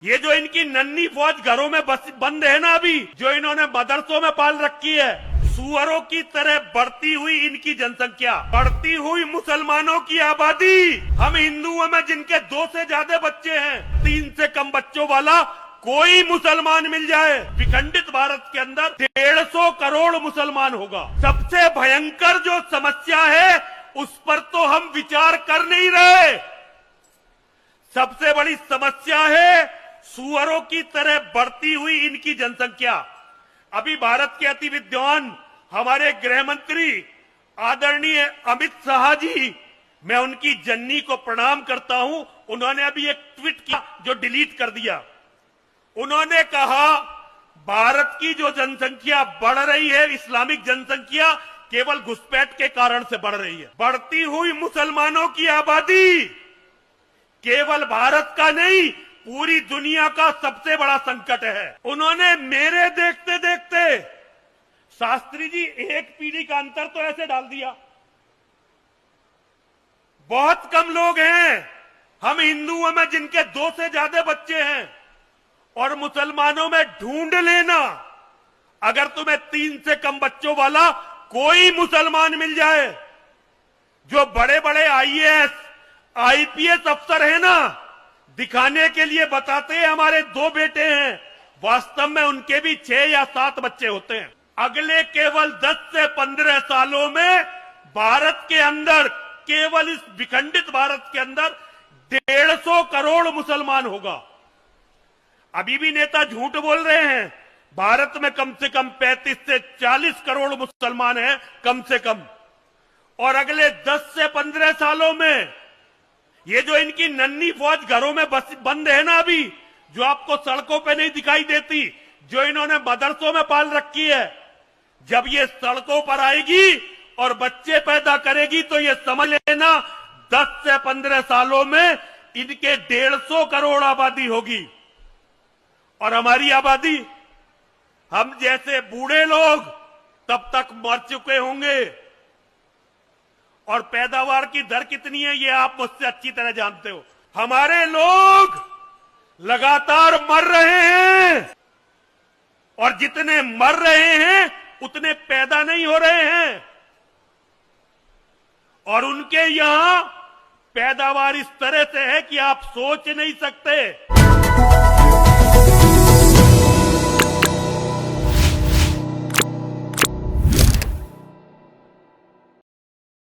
ये जो इनकी नन्ही फौज घरों में बंद है ना, अभी जो इन्होंने मदरसों में पाल रखी है, सुअरों की तरह बढ़ती हुई इनकी जनसंख्या, बढ़ती हुई मुसलमानों की आबादी, हम हिंदुओं में जिनके 2 से ज्यादा बच्चे हैं, 3 से कम बच्चों वाला कोई मुसलमान मिल जाए, विखंडित भारत के अंदर 150 करोड़ मुसलमान होगा। सबसे भयंकर जो समस्या है उस पर तो हम विचार कर नहीं रहे। सबसे बड़ी समस्या है सुअरों की तरह बढ़ती हुई इनकी जनसंख्या। अभी भारत के अति विद्वान हमारे गृह मंत्री आदरणीय अमित शाह जी, मैं उनकी जननी को प्रणाम करता हूं। उन्होंने अभी एक ट्वीट किया जो डिलीट कर दिया। उन्होंने कहा भारत की जो जनसंख्या बढ़ रही है, इस्लामिक जनसंख्या केवल घुसपैठ के कारण से बढ़ रही है। बढ़ती हुई मुसलमानों की आबादी केवल भारत का नहीं, पूरी दुनिया का सबसे बड़ा संकट है। उन्होंने मेरे देखते देखते शास्त्री जी एक पीढ़ी का अंतर तो ऐसे डाल दिया। बहुत कम लोग हैं हम हिंदुओं में जिनके 2 से ज्यादा बच्चे हैं, और मुसलमानों में ढूंढ लेना, अगर तुम्हें 3 से कम बच्चों वाला कोई मुसलमान मिल जाए, जो बड़े बड़े आईएएस आईपीएस अफसर है ना, दिखाने के लिए बताते हैं हमारे 2 बेटे हैं, वास्तव में उनके भी 6 या 7 बच्चे होते हैं। अगले केवल 10 से 15 सालों में भारत के अंदर, केवल इस विखंडित भारत के अंदर 150 करोड़ मुसलमान होगा। अभी भी नेता झूठ बोल रहे हैं। भारत में कम से कम 35 से 40 करोड़ मुसलमान हैं कम से कम, और अगले 10 से 15 सालों में ये जो इनकी नन्ही फौज घरों में बंद है ना, अभी जो आपको सड़कों पे नहीं दिखाई देती, जो इन्होंने मदरसों में पाल रखी है, जब ये सड़कों पर आएगी और बच्चे पैदा करेगी तो ये समझ लेना 10 से 15 सालों में इनके 150 करोड़ आबादी होगी। और हमारी आबादी, हम जैसे बूढ़े लोग तब तक मर चुके होंगे। और पैदावार की दर कितनी है ये आप मुझसे अच्छी तरह जानते हो। हमारे लोग लगातार मर रहे हैं, और जितने मर रहे हैं उतने पैदा नहीं हो रहे हैं, और उनके यहां पैदावार इस तरह से है कि आप सोच नहीं सकते।